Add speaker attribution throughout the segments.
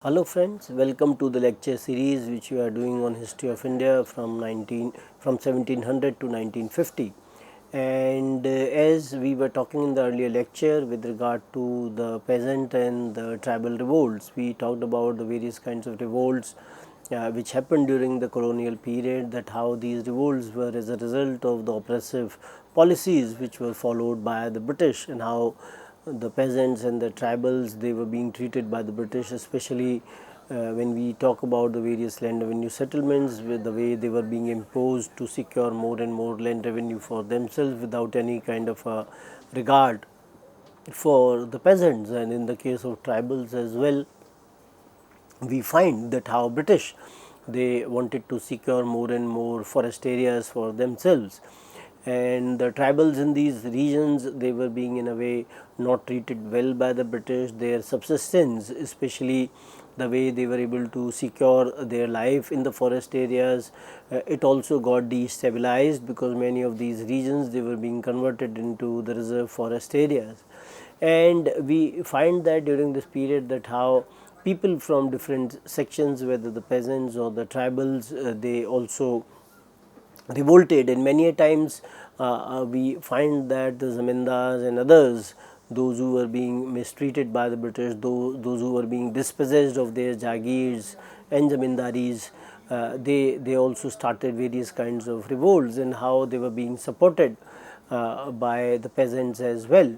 Speaker 1: Hello friends, welcome to the lecture series which we are doing on history of India from 1700 to 1950. And as we were talking in the earlier lecture with regard to the peasant and the tribal revolts, we talked about the various kinds of revolts which happened during the colonial period, that how these revolts were as a result of the oppressive policies which were followed by the British, and how the peasants and the tribals, they were being treated by the British, especially when we talk about the various land revenue settlements, with the way they were being imposed to secure more and more land revenue for themselves without any kind of a regard for the peasants. And in the case of tribals as well, we find that how British, they wanted to secure more and more forest areas for themselves, and the tribals in these regions, they were being in a way not treated well by the British. Their subsistence, especially the way they were able to secure their life in the forest areas, it also got destabilized, because many of these regions, they were being converted into the reserve forest areas. And we find that during this period, that how people from different sections, whether the peasants or the tribals, they also revolted. And many a times we find that the zamindars and others, those who were being mistreated by the British, those who were being dispossessed of their jagirs and zamindaris, they also started various kinds of revolts, and how they were being supported by the peasants as well.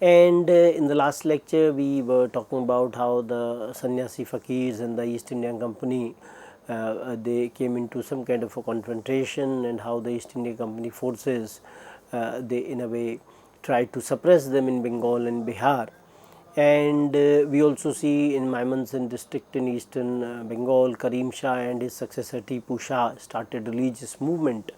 Speaker 1: And in the last lecture, we were talking about how the sannyasi fakirs and the East Indian Company, they came into some kind of a confrontation, and how the East India Company forces, they in a way tried to suppress them in Bengal and Bihar. And we also see in Mymensingh district in eastern Bengal, Karim Shah and his successor Tipu Shah started religious movement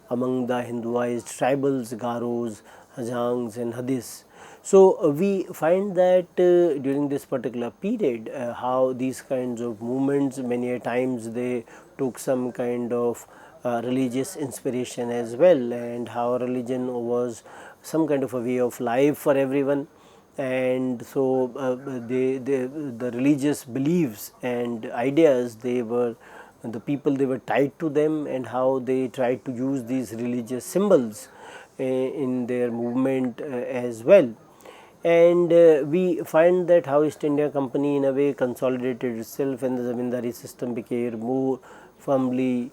Speaker 1: among the Hinduized tribals, Garos, Hajangs and Hadis. So we find that during this particular period, how these kinds of movements, many a times they took some kind of religious inspiration as well, and how religion was some kind of a way of life for everyone. And so the religious beliefs and ideas, they were, the people, they were tied to them, and how they tried to use these religious symbols in their movement as well. And we find that how East India Company in a way consolidated itself, and the zamindari system became more firmly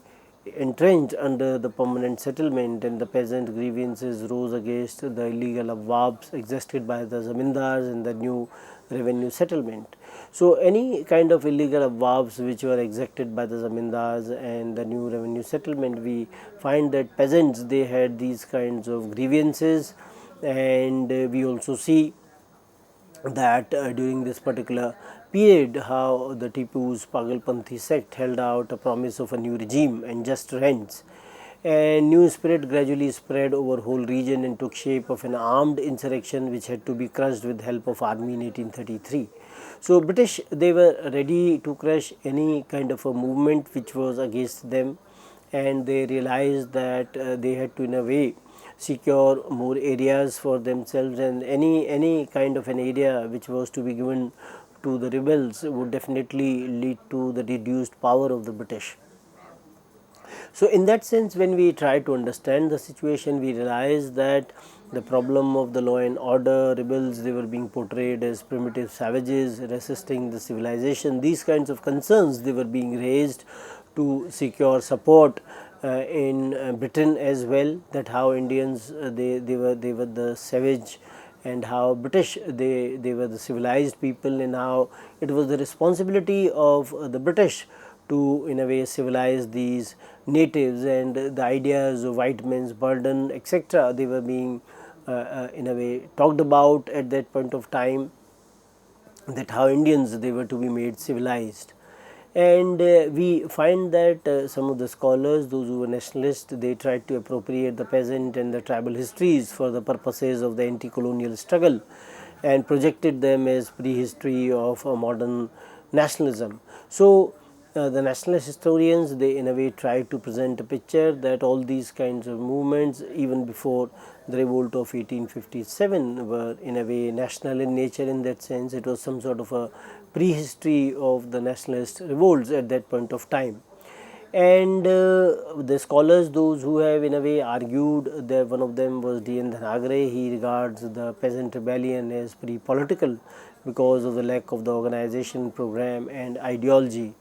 Speaker 1: entrenched under the permanent settlement, and the peasant grievances rose against the illegal abwabs exerted by the zamindars and the new revenue settlement. So any kind of illegal abwabs which were exacted by the zamindars and the new revenue settlement, we find that peasants, they had these kinds of grievances. And we also see that during this particular period, how the Tipu's Pagalpanthi sect held out a promise of a new regime and just rents, and new spirit gradually spread over whole region and took shape of an armed insurrection which had to be crushed with help of army in 1833. So British, they were ready to crush any kind of a movement which was against them, and they realized that they had to in a way secure more areas for themselves, and any kind of an area which was to be given to the rebels would definitely lead to the reduced power of the British. So in that sense, when we try to understand the situation, we realize that the problem of the law and order, rebels, they were being portrayed as primitive savages resisting the civilization. These kinds of concerns, they were being raised to secure support in Britain as well, that how Indians, they were the savage, and how British, they were the civilized people, and how it was the responsibility of the British to in a way civilize these natives, and the ideas of white man's burden, etc., they were being in a way talked about at that point of time, that how Indians, they were to be made civilized. And we find that some of the scholars, those who were nationalists, they tried to appropriate the peasant and the tribal histories for the purposes of the anti-colonial struggle, and projected them as prehistory of a modern nationalism. So the nationalist historians, they in a way try to present a picture that all these kinds of movements even before the revolt of 1857 were in a way national in nature. In that sense, it was some sort of a prehistory of the nationalist revolts at that point of time. And the scholars, those who have in a way argued, that one of them was D.N. Dhanagare. He regards the peasant rebellion as pre-political because of the lack of the organization, program and ideology.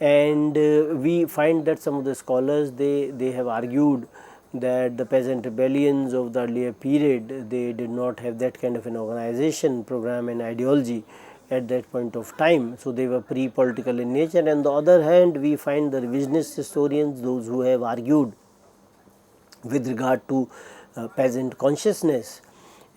Speaker 1: And we find that some of the scholars, they have argued that the peasant rebellions of the earlier period, they did not have that kind of an organization, program and ideology at that point of time. So, they were pre-political in nature. And on the other hand, we find the revisionist historians, those who have argued with regard to peasant consciousness.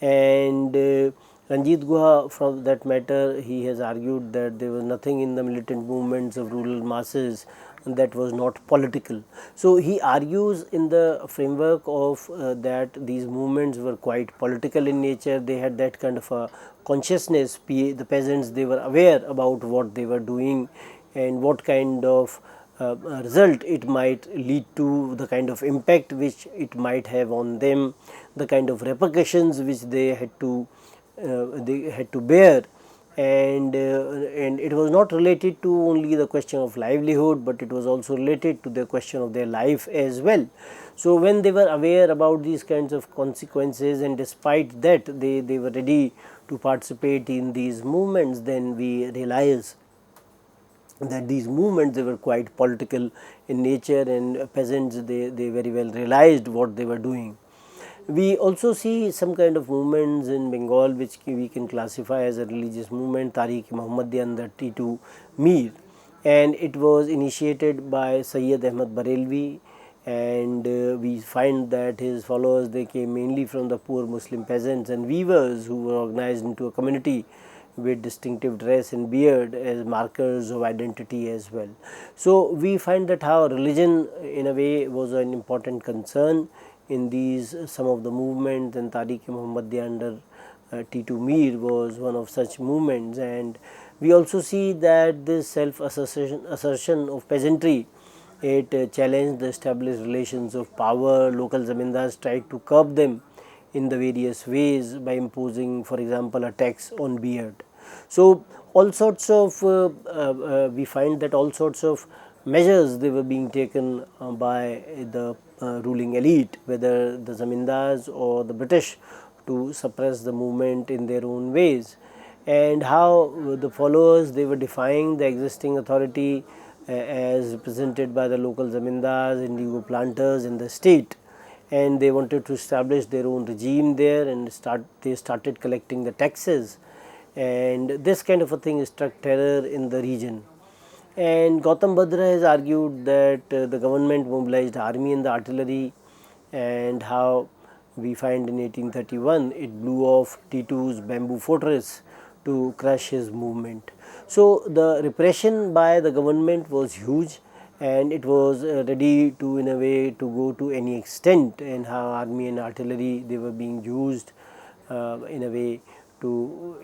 Speaker 1: And Ranjit Guha, from that matter, he has argued that there was nothing in the militant movements of rural masses that was not political. So, he argues in the framework of that these movements were quite political in nature. They had that kind of a consciousness. The peasants, they were aware about what they were doing and what kind of result it might lead to, the kind of impact which it might have on them, the kind of repercussions which they had to bear. And it was not related to only the question of livelihood, but it was also related to the question of their life as well. So, when they were aware about these kinds of consequences, and despite that they were ready to participate in these movements, then we realize that these movements, they were quite political in nature, and peasants, they very well realized what they were doing. We also see some kind of movements in Bengal which we can classify as a religious movement, Tariq-e-Muhammadiyya under Titu Mir, and it was initiated by Sayyid Ahmad Barelvi. And we find that his followers, they came mainly from the poor Muslim peasants and weavers who were organized into a community with distinctive dress and beard as markers of identity as well. So, we find that how religion in a way was an important concern in these some of the movements, and Tariq-e-Muhammadiyya under Titu Mir was one of such movements. And we also see that this self-assertion of peasantry, it challenged the established relations of power. Local zamindars tried to curb them in the various ways by imposing, for example, a tax on beard. So, all sorts of we find that all sorts of measures, they were being taken by the ruling elite, whether the zamindars or the British, to suppress the movement in their own ways. And how the followers, they were defying the existing authority as represented by the local zamindars, indigo planters in the state, and they wanted to establish their own regime there, and they started collecting the taxes, and this kind of a thing struck terror in the region. And Gautam Badra has argued that the government mobilized army and the artillery, and how we find in 1831 it blew off Titu's bamboo fortress to crush his movement. So, the repression by the government was huge, and it was ready to in a way to go to any extent, and how army and artillery, they were being used in a way to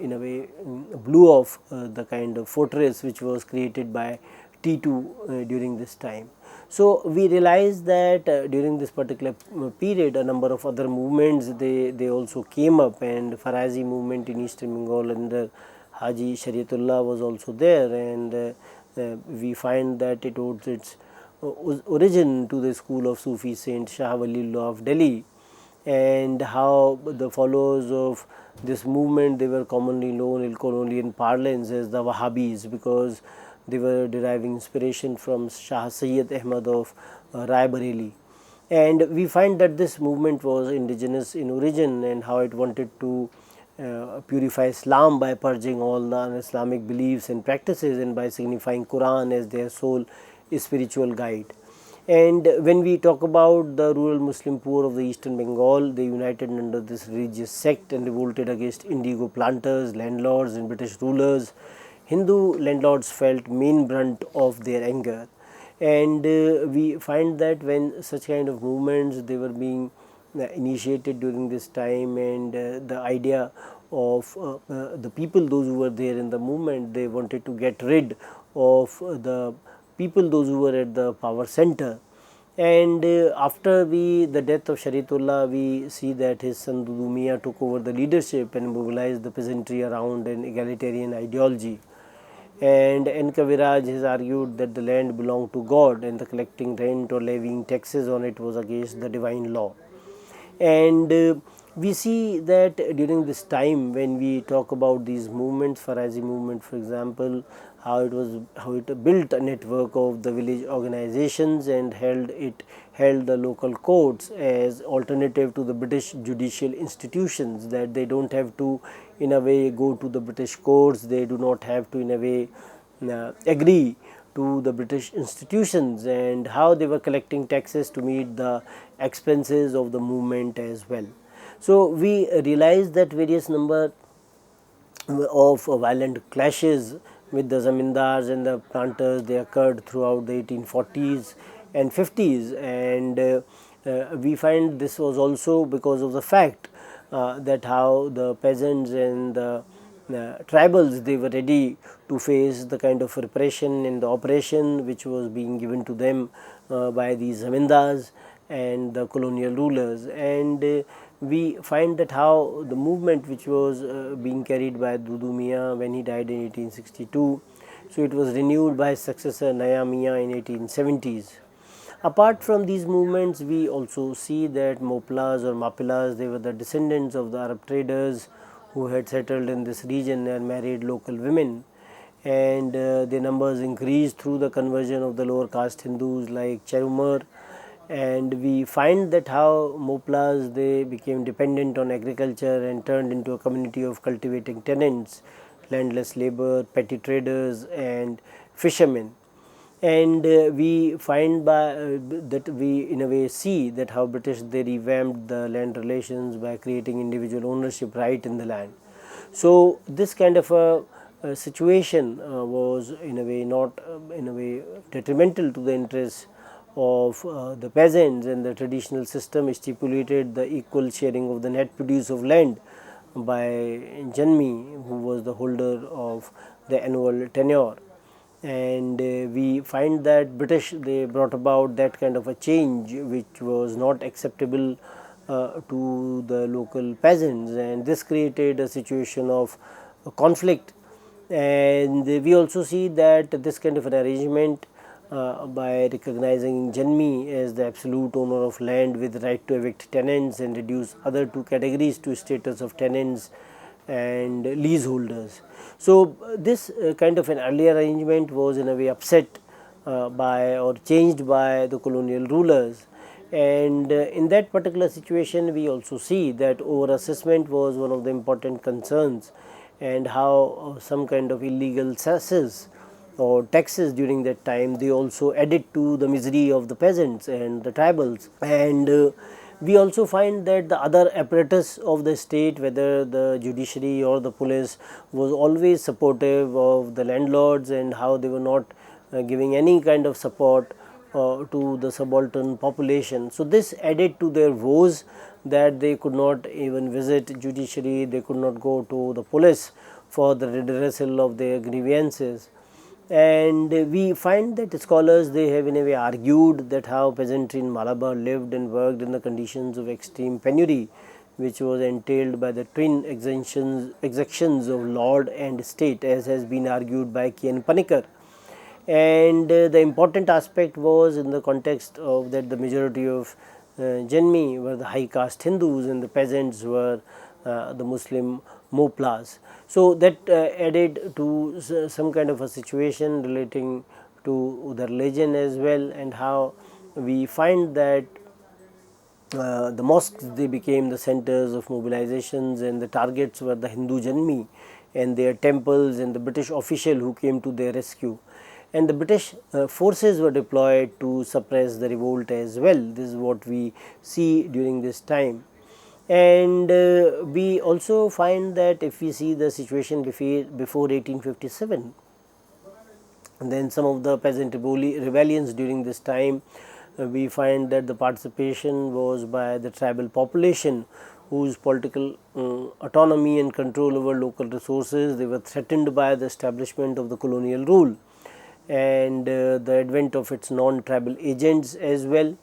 Speaker 1: blew off the kind of fortress which was created by T2 during this time. So, we realize that during this particular period, a number of other movements, they also came up, and Farazi movement in Eastern Bengal under Haji Shariatullah was also there, and we find that it owes its origin to the school of Sufi Saint Shah Waliullah of Delhi, and how the followers of this movement, they were commonly known in colonial parlance as the Wahhabis, because they were deriving inspiration from Shah Sayyid Ahmad of Rai Bareli. And we find that this movement was indigenous in origin, and how it wanted to purify Islam by purging all the un-Islamic beliefs and practices, and by signifying Quran as their sole spiritual guide. And when we talk about the rural Muslim poor of the Eastern Bengal, they united under this religious sect and revolted against indigo planters, landlords and British rulers. Hindu landlords felt main brunt of their anger, and we find that when such kind of movements, they were being initiated during this time, and the idea of the people, those who were there in the movement, they wanted to get rid of the people, those who were at the power center. And after the death of Sharitullah, we see that his son Dudu Mian took over the leadership and mobilized the peasantry around an egalitarian ideology. And N. Kaviraj has argued that the land belonged to God and the collecting rent or levying taxes on it was against the divine law. And we see that during this time, when we talk about these movements, Farazi movement for example, how it built a network of the village organizations and held the local courts as alternative to the British judicial institutions, that they don't have to in a way go to the British courts, they do not have to in a way agree to the British institutions, and how they were collecting taxes to meet the expenses of the movement as well. So we realize that various number of violent clashes with the zamindars and the planters, they occurred throughout the 1840s and 50s, and we find this was also because of the fact that how the peasants and the tribals, they were ready to face the kind of repression and the oppression which was being given to them by these zamindars and the colonial rulers. And we find that how the movement which was being carried by Dudu Mian when he died in 1862, so it was renewed by his successor Naya Mian in 1870s. Apart from these movements, we also see that Moplas or Mapilas, they were the descendants of the Arab traders who had settled in this region and married local women, and their numbers increased through the conversion of the lower caste Hindus like Cherumar. And we find that how Moplas, they became dependent on agriculture and turned into a community of cultivating tenants, landless labor, petty traders and fishermen. And we find that we in a way see that how British, they revamped the land relations by creating individual ownership right in the land. So this kind of a situation was in a way not in a way detrimental to the interests of the peasants, and the traditional system stipulated the equal sharing of the net produce of land by Janmi, who was the holder of the annual tenure. And we find that British, they brought about that kind of a change which was not acceptable to the local peasants, and this created a situation of conflict. And we also see that this kind of an arrangement by recognizing Janmi as the absolute owner of land with right to evict tenants and reduce other two categories to status of tenants and leaseholders. So this kind of an earlier arrangement was in a way upset by or changed by the colonial rulers, and in that particular situation we also see that over assessment was one of the important concerns, and how some kind of illegal cesses or taxes during that time, they also added to the misery of the peasants and the tribals. And we also find that the other apparatus of the state, whether the judiciary or the police, was always supportive of the landlords, and how they were not giving any kind of support to the subaltern population. So this added to their woes, that they could not even visit judiciary, they could not go to the police for the redressal of their grievances. And we find that scholars, they have in a way argued that how peasantry in Malabar lived and worked in the conditions of extreme penury, which was entailed by the twin exactions of lord and state, as has been argued by K. N. Panikkar. And the important aspect was in the context of that the majority of Janmi were the high caste Hindus and the peasants were the Muslim Moplas. So that added to some kind of a situation relating to the religion as well, and how we find that the mosques, they became the centers of mobilizations, and the targets were the Hindu Janmi and their temples and the British official who came to their rescue. And the British forces were deployed to suppress the revolt as well. This is what we see during this time. And we also find that if we see the situation before 1857, and then some of the peasant rebellions during this time, we find that the participation was by the tribal population, whose political autonomy and control over local resources, they were threatened by the establishment of the colonial rule. and the advent of its non-tribal agents as well,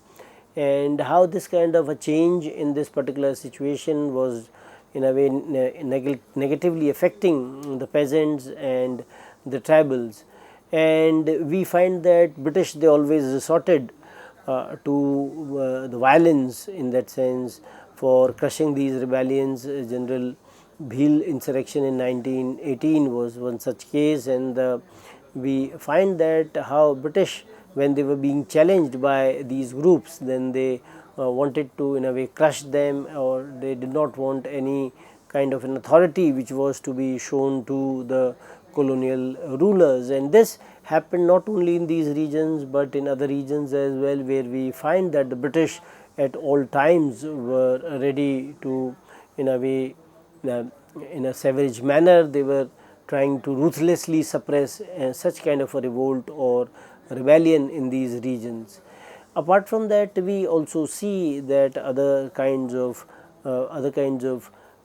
Speaker 1: and how this kind of a change in this particular situation was in a way negatively affecting the peasants and the tribals. And we find that British, they always resorted to the violence in that sense for crushing these rebellions. General Bhil insurrection in 1918 was one such case, and we find that how British, when they were being challenged by these groups, then they wanted to in a way crush them, or they did not want any kind of an authority which was to be shown to the colonial rulers. And this happened not only in these regions but in other regions as well, where we find that the British at all times were ready to in a way in a savage manner, they were trying to ruthlessly suppress such kind of a revolt or rebellion in these regions. Apart from that, we also see that other kinds of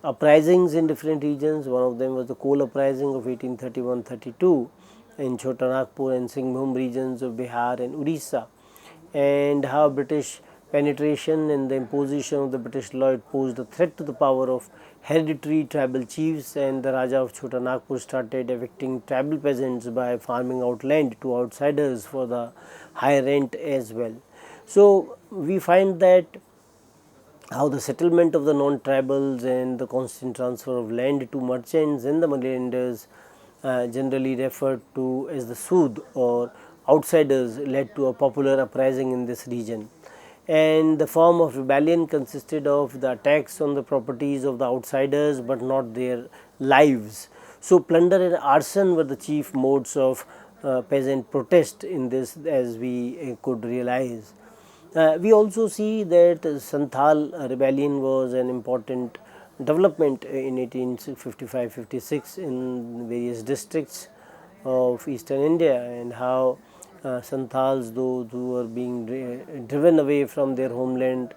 Speaker 1: uprisings in different regions. One of them was the coal uprising of 1831-32 in Chota Nagpur and Singhbhum regions of Bihar and Orissa, and how British penetration and the imposition of the British law posed a threat to the power of hereditary tribal chiefs, and the Raja of Chota Nagpur started evicting tribal peasants by farming out land to outsiders for the high rent as well. So we find that how the settlement of the non-tribals and the constant transfer of land to merchants and the moneylenders, generally referred to as the Sood or outsiders, led to a popular uprising in this region. And the form of rebellion consisted of the attacks on the properties of the outsiders but not their lives. So plunder and arson were the chief modes of peasant protest in this, as we could realize. We also see that Santhal rebellion was an important development in 1855-56 in various districts of eastern India, and how Santhals, those who were being driven away from their homeland,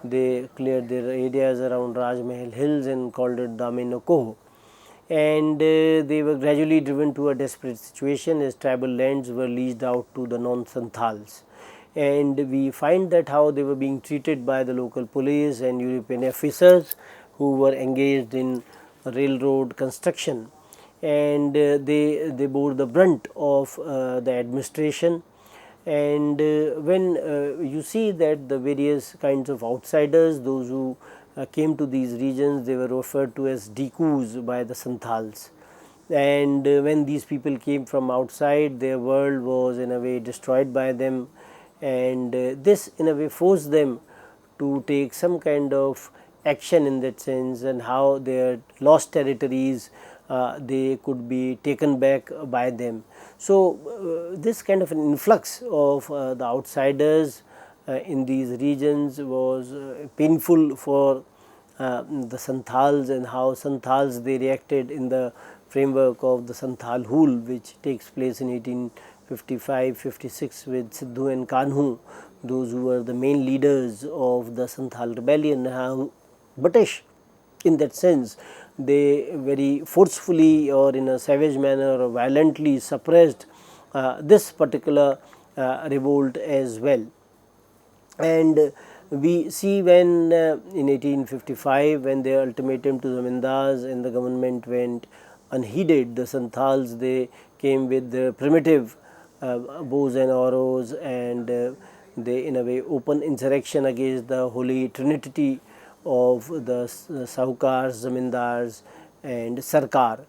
Speaker 1: they cleared their areas around Rajmahal hills and called it Damenokoh, and they were gradually driven to a desperate situation as tribal lands were leased out to the non-Santhals. And we find that how they were being treated by the local police and European officers who were engaged in railroad construction, and they bore the brunt of the administration. And when you see that the various kinds of outsiders, those who came to these regions, they were referred to as Dikus by the Santhals. And when these people came from outside, their world was in a way destroyed by them, and this in a way forced them to take some kind of action in that sense, and how their lost territories they could be taken back by them. So this kind of an influx of the outsiders in these regions was painful for the Santhals, and how Santhals they reacted in the framework of the Santhal Hul, which takes place in 1855-56 with Sidhu and Kanhu, those who were the main leaders of the Santhal rebellion. How British in that sense, they very forcefully or in a savage manner or violently suppressed this particular revolt as well. And we see when in 1855, when the ultimatum to zamindars and the government went unheeded, the Santhals they came with the primitive bows and arrows, and they in a way open insurrection against the holy trinity of the Sahukars, Zamindars and Sarkar.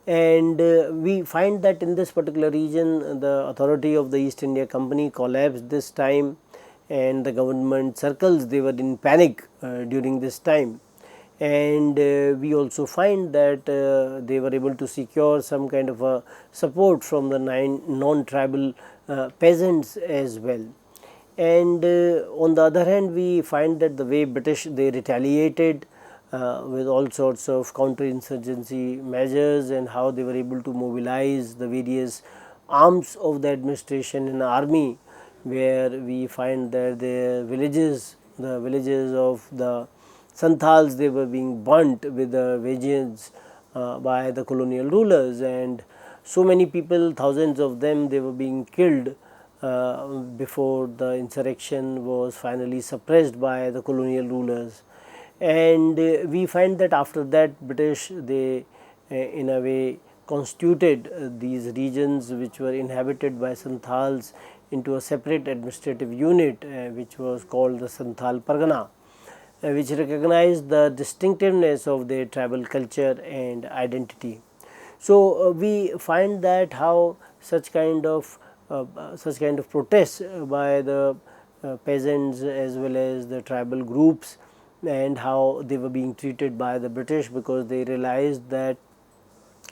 Speaker 1: And we find that in this particular region, the authority of the East India Company collapsed this time, and the government circles they were in panic during this time. And we also find that they were able to secure some kind of a support from the non-tribal peasants as well. And on the other hand, we find that the way British they retaliated with all sorts of counter-insurgency measures, and how they were able to mobilize the various arms of the administration and army, where we find that the villages of the Santhals they were being burnt with the vengeance by the colonial rulers, and So many people, thousands of them, they were being killed before the insurrection was finally suppressed by the colonial rulers. And we find that after that British, they in a way constituted these regions which were inhabited by Santals into a separate administrative unit, which was called the Santhal Pargana, which recognized the distinctiveness of their tribal culture and identity. So we find that how such kind of protests by the peasants as well as the tribal groups, and how they were being treated by the British, because they realized that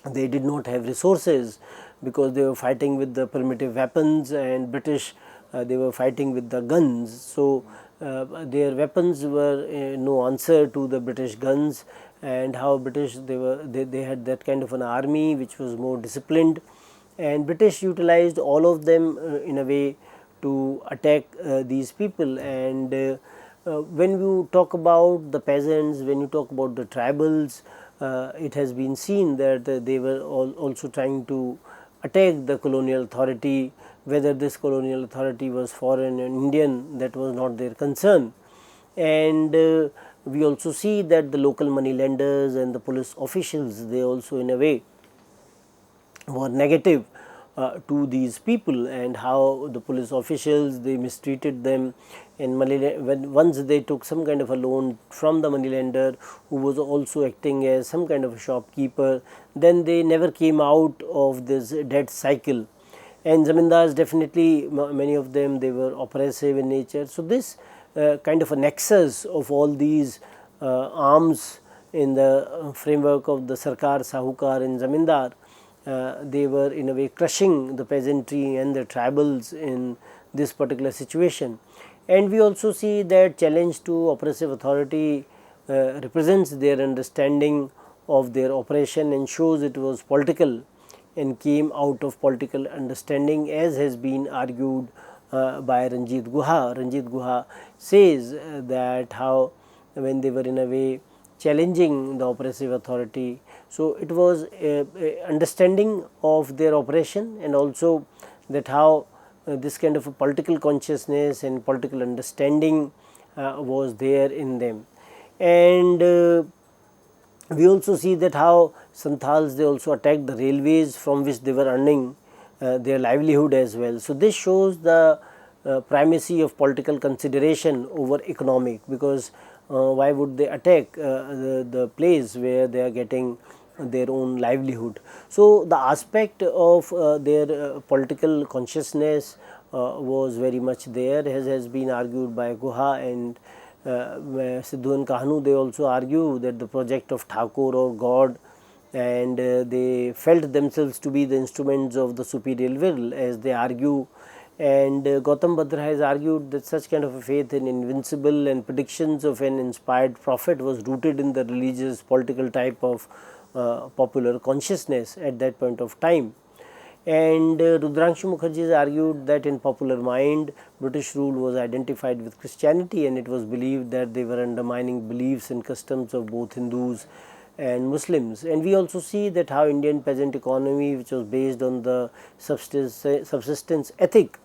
Speaker 1: they did not have resources, because they were fighting with the primitive weapons, and British, they were fighting with the guns. So their weapons were no answer to the British guns, and how British, they had that kind of an army which was more disciplined, and British utilized all of them in a way to attack these people. And when you talk about the peasants, when you talk about the tribals, it has been seen that they were also trying to attack the colonial authority. Whether this colonial authority was foreign and Indian, that was not their concern. And we also see that the local money lenders and the police officials, they also in a way were negative to these people, and how the police officials, they mistreated them. And when once they took some kind of a loan from the moneylender, who was also acting as some kind of a shopkeeper, then they never came out of this debt cycle. And zamindars, definitely many of them, they were oppressive in nature. So this kind of a nexus of all these arms in the framework of the Sarkar, Sahukar and Zamindar, they were in a way crushing the peasantry and the tribals in this particular situation. And we also see that challenge to oppressive authority represents their understanding of their oppression, and shows it was political and came out of political understanding, as has been argued by Ranjit Guha. Ranjit Guha says that how when they were in a way challenging the oppressive authority, so it was a understanding of their oppression, and also that how this kind of a political consciousness and political understanding was there in them. And we also see that how Santals, they also attacked the railways from which they were earning their livelihood as well. So this shows the primacy of political consideration over economic, because why would they attack the place where they are getting their own livelihood. So the aspect of their political consciousness was very much there, as has been argued by Guha, and Sidhu and Kahanu, they also argue that the project of Thakur or God, and they felt themselves to be the instruments of the superior will, as they argue. And Gautam Badra has argued that such kind of a faith in invincible and predictions of an inspired prophet was rooted in the religious political type of popular consciousness at that point of time. And Rudrangshu Mukherjee has argued that in popular mind, British rule was identified with Christianity, and it was believed that they were undermining beliefs and customs of both Hindus and Muslims. And we also see that how Indian peasant economy, which was based on the subsistence ethic,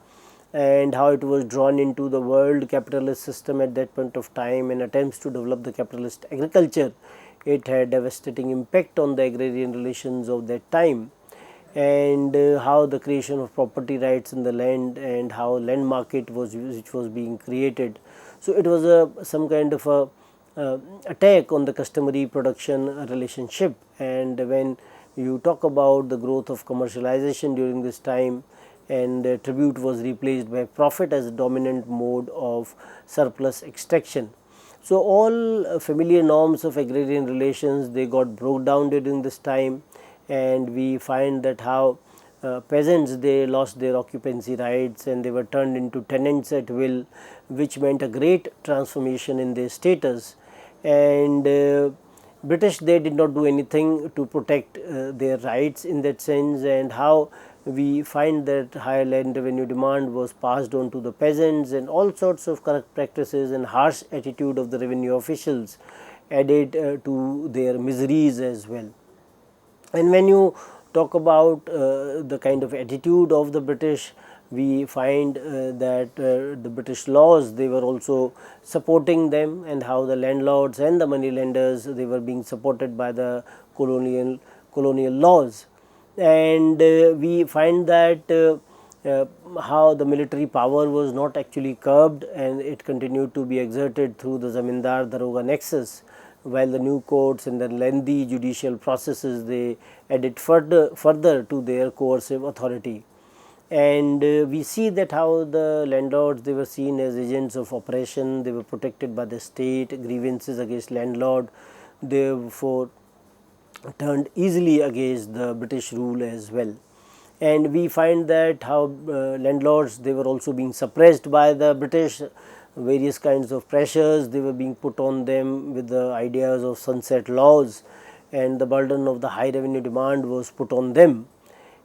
Speaker 1: and how it was drawn into the world capitalist system at that point of time, and attempts to develop the capitalist agriculture, it had devastating impact on the agrarian relations of that time. And how the creation of property rights in the land, and how land market was which was being created. So it was some kind of a attack on the customary production relationship. And when you talk about the growth of commercialization during this time, and tribute was replaced by profit as a dominant mode of surplus extraction. So all familiar norms of agrarian relations, they got broke down during this time. And we find that how peasants, they lost their occupancy rights, and they were turned into tenants at will, which meant a great transformation in their status. And British, they did not do anything to protect their rights in that sense. And how we find that higher land revenue demand was passed on to the peasants, and all sorts of corrupt practices and harsh attitude of the revenue officials added to their miseries as well. And when you talk about the kind of attitude of the British, we find that the British laws, they were also supporting them, and how the landlords and the money lenders, they were being supported by the colonial laws. And we find that how the military power was not actually curbed, and it continued to be exerted through the Zamindar Daroga nexus, while the new courts and the lengthy judicial processes, they added further to their coercive authority. And we see that how the landlords, they were seen as agents of oppression, they were protected by the state, grievances against landlord therefore turned easily against the British rule as well. And we find that how landlords, they were also being suppressed by the British, various kinds of pressures they were being put on them with the ideas of sunset laws, and the burden of the high revenue demand was put on them.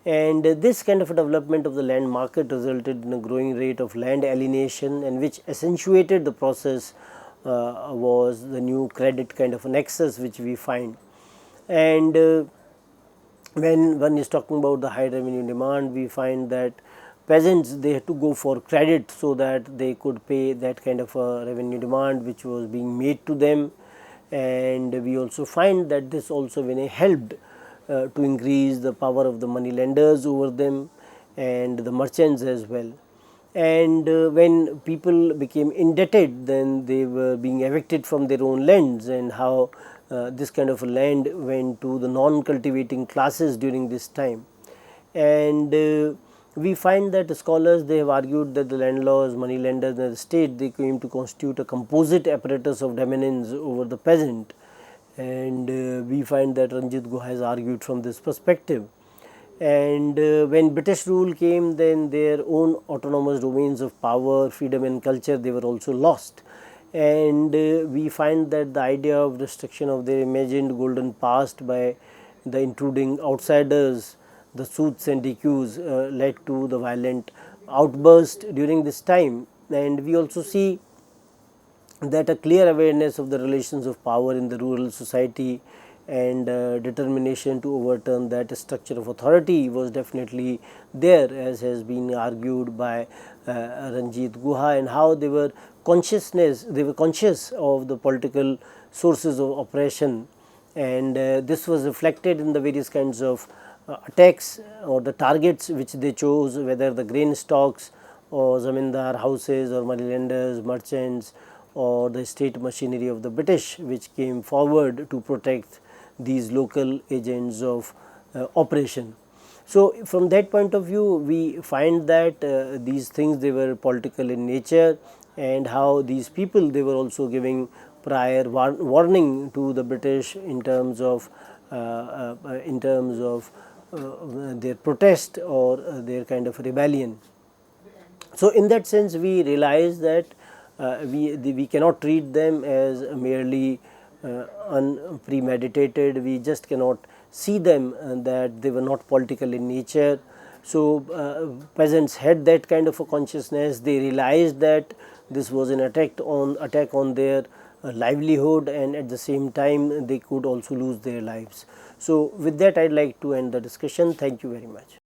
Speaker 1: And this kind of a development of the land market resulted in a growing rate of land alienation, and which accentuated the process was the new credit kind of a nexus which we find. And when one is talking about the high revenue demand, we find that peasants, they had to go for credit so that they could pay that kind of a revenue demand which was being made to them. And we also find that this also helped to increase the power of the money lenders over them and the merchants as well. And when people became indebted, then they were being evicted from their own lands, and how this kind of land went to the non-cultivating classes during this time. And we find that scholars, they have argued that the landlords, money lenders and the state, they came to constitute a composite apparatus of dominance over the peasant. And we find that Ranjit Guha has argued from this perspective. And when British rule came, then their own autonomous domains of power, freedom and culture, they were also lost. And we find that the idea of destruction of their imagined golden past by the intruding outsiders, the suits and decus, led to the violent outburst during this time. And we also see that a clear awareness of the relations of power in the rural society and determination to overturn that structure of authority was definitely there, as has been argued by Ranjit Guha, and how they were conscious of the political sources of oppression. And this was reflected in the various kinds of attacks or the targets which they chose, whether the grain stocks or zamindar houses or money lenders, merchants, or the state machinery of the British, which came forward to protect these local agents of operation. So, from that point of view, we find that these things, they were political in nature, and how these people, they were also giving prior warning to the British in terms of their protest or their kind of rebellion. So, in that sense, we realize that we cannot treat them as merely unpremeditated. We just cannot see them that they were not political in nature. So, peasants had that kind of a consciousness. They realized that this was an attack on their livelihood, and at the same time they could also lose their lives. So, with that, I would like to end the discussion. Thank you very much.